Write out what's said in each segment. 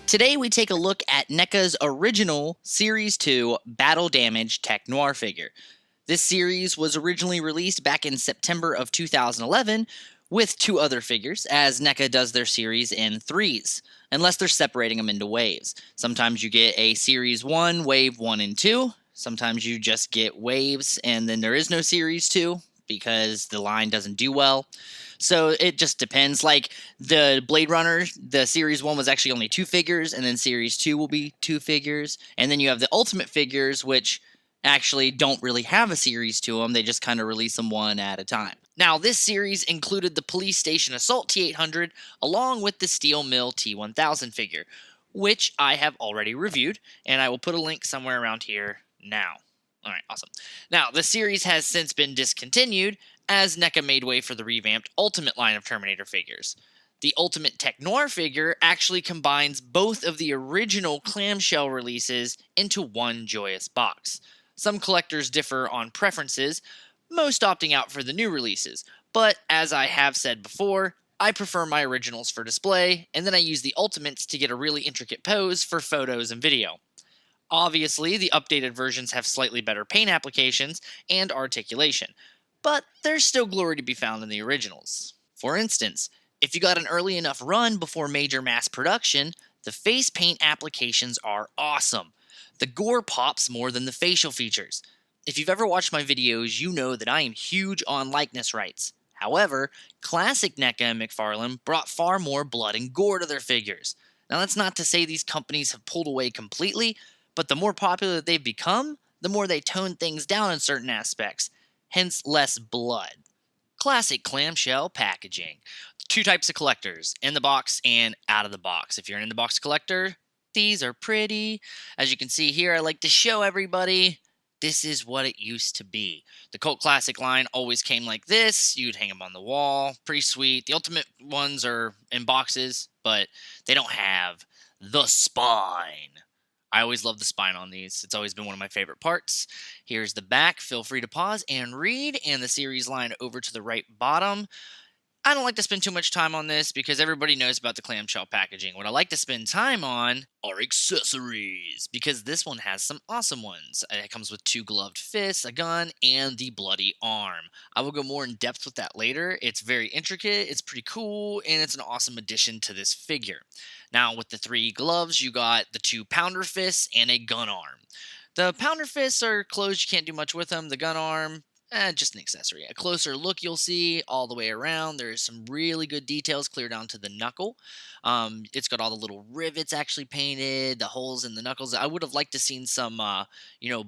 Today we take a look at Neca's original Series 2 Battle Damage Tech Noir figure. This series was originally released back in September of 2011 with two other figures, as Neca does their series in threes, unless they're separating them into waves. Sometimes you get a Series 1, Wave 1 and 2. Sometimes you just get waves and then there is no Series 2 because the line doesn't do well. So it just depends. Like the Blade Runner, the Series 1 was actually only two figures, and then Series 2 will be two figures. And then you have the Ultimate figures, which actually don't really have a series to them. They just kind of release them one at a time. Now, this series included the Police Station Assault T800 along with the Steel Mill T1000 figure, which I have already reviewed, and I will put a link somewhere around here now. All right, awesome. Now, the series has since been discontinued as Neca made way for the revamped Ultimate line of Terminator figures. The Ultimate Tech Noir figure actually combines both of the original clamshell releases into one joyous box. Some collectors differ on preferences, most opting out for the new releases, but as I have said before, I prefer my originals for display, and then I use the Ultimates to get a really intricate pose for photos and video. Obviously, the updated versions have slightly better paint applications and articulation, but there's still glory to be found in the originals. For instance, if you got an early enough run before major mass production, the face paint applications are awesome. The gore pops more than the facial features. If you've ever watched my videos, you know that I am huge on likeness rights. However, classic NECA and McFarlane brought far more blood and gore to their figures. Now that's not to say these companies have pulled away completely, but the more popular they've become, the more they tone things down in certain aspects, hence less blood. Classic clamshell packaging. Two types of collectors, in the box and out of the box. If you're an in the box collector, these are pretty. As you can see here, I like to show everybody this is what it used to be. The Cult Classic line always came like this. You'd hang them on the wall. Pretty sweet. The Ultimate ones are in boxes, but they don't have the spine. I always love the spine on these. It's always been one of my favorite parts. Here's the back. Feel free to pause and read. And the series line over to the right bottom. I don't like to spend too much time on this because everybody knows about the clamshell packaging. What I like to spend time on are accessories, because this one has some awesome ones. It comes with two gloved fists, a gun, and the bloody arm. I will go more in depth with that later. It's very intricate, it's pretty cool, and it's an awesome addition to this figure. Now, with the three gloves, you got the two pounder fists and a gun arm. The pounder fists are closed, you can't do much with them. The gun arm, just an accessory. A closer look you'll see all the way around. There's some really good details clear down to the knuckle. It's got all the little rivets actually painted, the holes in the knuckles. I would have liked to seen some,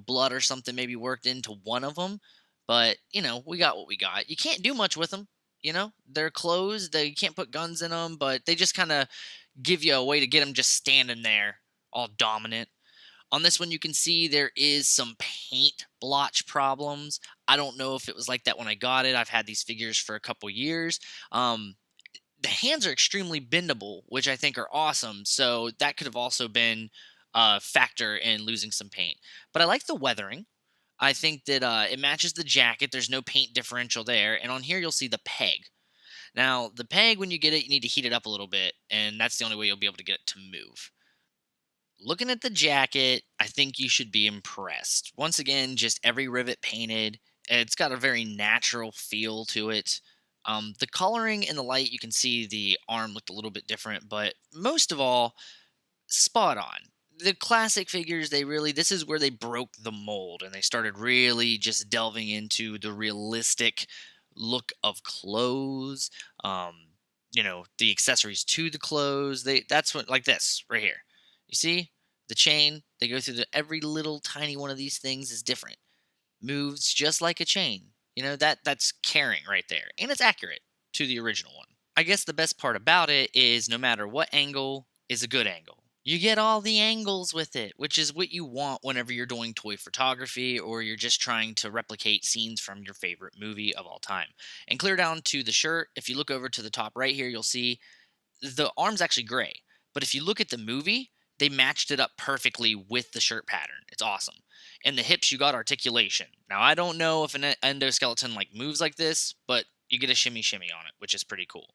blood or something maybe worked into one of them. But, we got what we got. You can't do much with them. They're closed. You can't put guns in them, but they just kind of give you a way to get them just standing there all dominant. On this one, you can see there is some paint blotch problems. I don't know if it was like that when I got it. I've had these figures for a couple years. The hands are extremely bendable, which I think are awesome. So that could have also been a factor in losing some paint. But I like the weathering. I think that it matches the jacket. There's no paint differential there. And on here, you'll see the peg. Now, the peg, when you get it, you need to heat it up a little bit. And that's the only way you'll be able to get it to move. Looking at the jacket, I think you should be impressed. Once again, just every rivet painted. It's got a very natural feel to it. The coloring in the light, you can see the arm looked a little bit different, but most of all, spot on. The classic figures, this is where they broke the mold and they started really just delving into the realistic look of clothes. The accessories to the clothes. That's what, like this right here. You see the chain, they go through every little tiny one of these things is different. Moves just like a chain. That's caring right there. And it's accurate to the original one. I guess the best part about it is no matter what angle is a good angle. You get all the angles with it, which is what you want whenever you're doing toy photography or you're just trying to replicate scenes from your favorite movie of all time. And clear down to the shirt, if you look over to the top right here, you'll see the arm's actually gray. But if you look at the movie, they matched it up perfectly with the shirt pattern. It's awesome. And the hips, you got articulation. Now, I don't know if an endoskeleton moves like this, but you get a shimmy on it, which is pretty cool.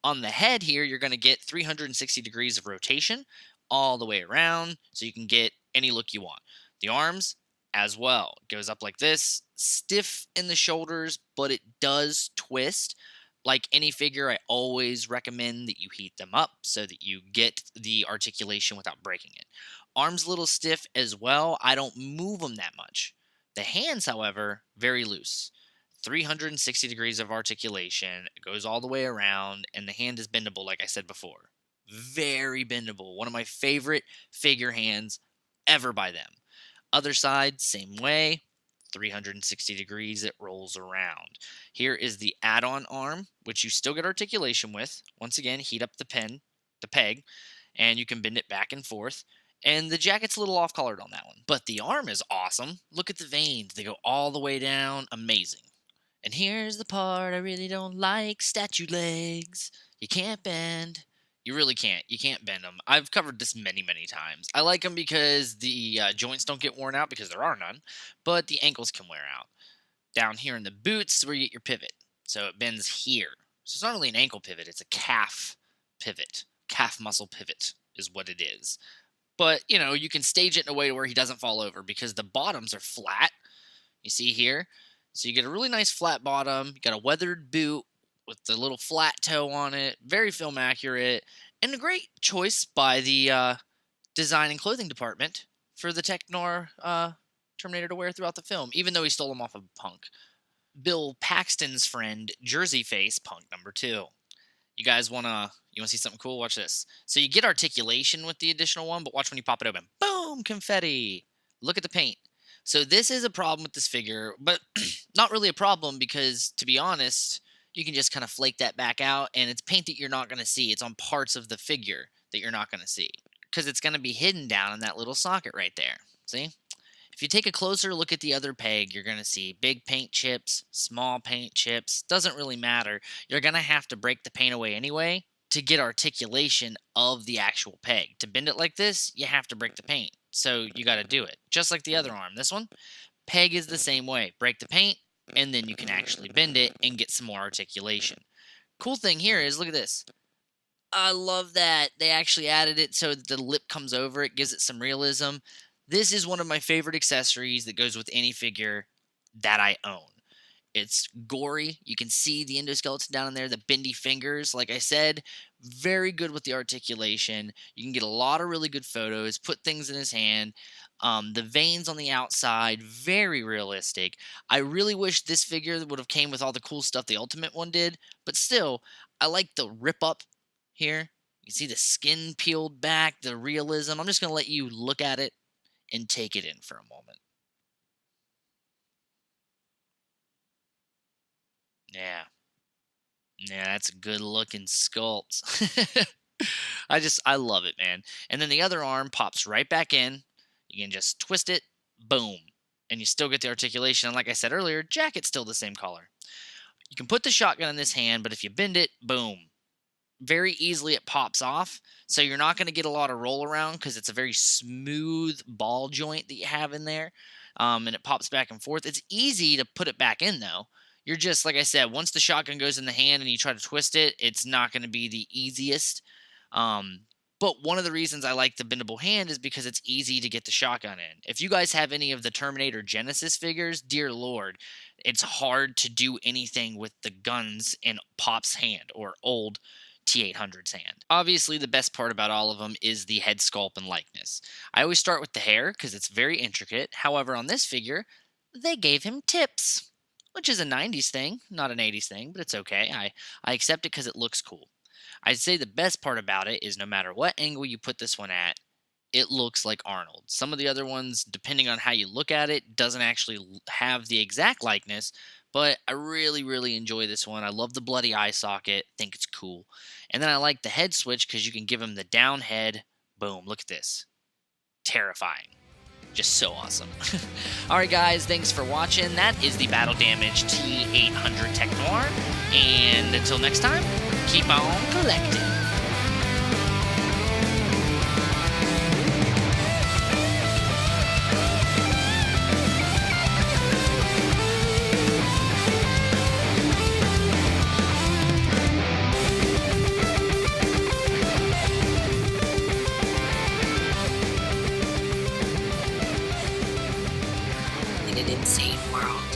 On the head here, you're going to get 360 degrees of rotation. all the way around so you can get any look you want. The arms as well. It goes up like this, stiff in the shoulders, but it does twist. Like any figure, I always recommend that you heat them up so that you get the articulation without breaking it. Arms a little stiff as well. I don't move them that much. The hands, however, very loose. 360 degrees of articulation. It goes all the way around, and the hand is bendable, like I said before. Very bendable. One of my favorite figure hands ever by them. Other side, same way. 360 degrees, it rolls around. Here is the add-on arm, which you still get articulation with. Once again, heat up the peg, and you can bend it back and forth. And the jacket's a little off-colored on that one. But the arm is awesome. Look at the veins. They go all the way down. Amazing. And here's the part I really don't like. Statue legs. You can't bend. You really can't. You can't bend them. I've covered this many, many times. I like them because the joints don't get worn out because there are none, but the ankles can wear out. Down here in the boots is where you get your pivot. So it bends here. So it's not really an ankle pivot, it's a calf pivot. Calf muscle pivot is what it is. But, you can stage it in a way where he doesn't fall over because the bottoms are flat. You see here? So you get a really nice flat bottom. You got a weathered boot with the little flat toe on it, very film accurate, and a great choice by the design and clothing department for the Tech Noir Terminator to wear throughout the film, even though he stole them off of Punk. Bill Paxton's friend, Jersey Face, Punk number 2. You guys want to see something cool? Watch this. So you get articulation with the additional one, but watch when you pop it open. Boom, confetti. Look at the paint. So this is a problem with this figure, but not really a problem because, to be honest, you can just kind of flake that back out, and it's paint that you're not going to see. It's on parts of the figure that you're not going to see because it's going to be hidden down in that little socket right there. See? If you take a closer look at the other peg, you're going to see big paint chips, small paint chips. Doesn't really matter. You're going to have to break the paint away anyway to get articulation of the actual peg. To bend it like this, you have to break the paint. So you got to do it. Just like the other arm. This one, peg is the same way. Break the paint, and then you can actually bend it and get some more articulation. Cool thing here is, look at this. I love that they actually added it so that the lip comes over. It gives it some realism. This is one of my favorite accessories that goes with any figure that I own. It's gory. You can see the endoskeleton down in there, the bendy fingers. Like I said, very good with the articulation. You can get a lot of really good photos, put things in his hand. The veins on the outside, very realistic. I really wish this figure would have came with all the cool stuff the Ultimate one did, but still, I like the rip up here. You see the skin peeled back, the realism. I'm just going to let you look at it and take it in for a moment. Yeah. Yeah, that's a good looking sculpt. I love it, man. And then the other arm pops right back in. You can just twist it, boom. And you still get the articulation. And like I said earlier, jacket's still the same color. You can put the shotgun in this hand, but if you bend it, boom. Very easily it pops off. So you're not going to get a lot of roll around because it's a very smooth ball joint that you have in there. And it pops back and forth. It's easy to put it back in, though. You're just, like I said, once the shotgun goes in the hand and you try to twist it, it's not going to be the easiest. But one of the reasons I like the bendable hand is because it's easy to get the shotgun in. If you guys have any of the Terminator Genesis figures, dear Lord, it's hard to do anything with the guns in Pop's hand or old T-800's hand. Obviously, the best part about all of them is the head sculpt and likeness. I always start with the hair because it's very intricate. However, on this figure, they gave him tips, which is a 90s thing, not an 80s thing, but it's okay. I accept it because it looks cool. I'd say the best part about it is no matter what angle you put this one at, it looks like Arnold. Some of the other ones, depending on how you look at it, doesn't actually have the exact likeness, but I really, really enjoy this one. I love the bloody eye socket. Think it's cool. And then I like the head switch because you can give him the down head. Boom, look at this. Terrifying. Just so awesome. Alright guys, thanks for watching. That is the Battle Damage T-800 Tech Noir. And until next time, keep on collecting. in an insane world.